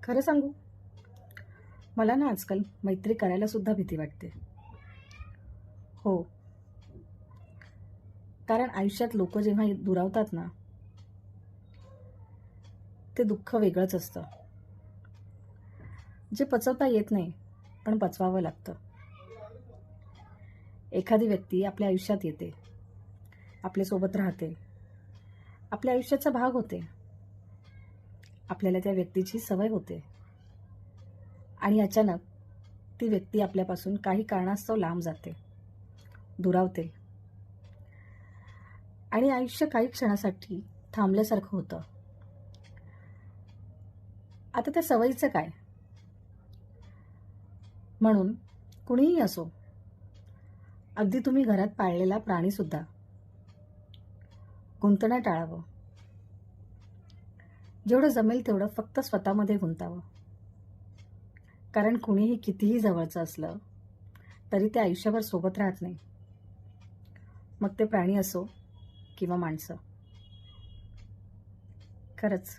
खरं सांगू, मला ना आजकाल मैत्री करायला सुद्धा भीती वाटते. हो, कारण आयुष्यात लोक जेव्हा दुरावतात ना, ते दुःख वेगळंच असतं, जे पचवता येत नाही, पण पचवावं लागतं. एखादी व्यक्ती आपल्या आयुष्यात येते, आपल्यासोबत राहते, आपल्या आयुष्याचा भाग होते, आपल्याला त्या व्यक्तीची सवय होते आणि अचानक ती व्यक्ती आपल्यापासून काही कारणास्तव लांब जाते, दुरावते आणि आयुष्य काही क्षणासाठी थांबल्यासारखं होतं. आता त्या सवयीचं काय? म्हणून कुणीही असो, अगदी तुम्ही घरात पाळलेला प्राणीसुद्धा, गुंतणं टाळावं. जेवढं जमेल तेवढं फक्त स्वतःमध्ये गुंतावं. कारण कुणीही कितीही जवळचं असलं तरी ते आयुष्यभर सोबत राहत नाही, मग ते प्राणी असो किंवा माणसं. खरंच.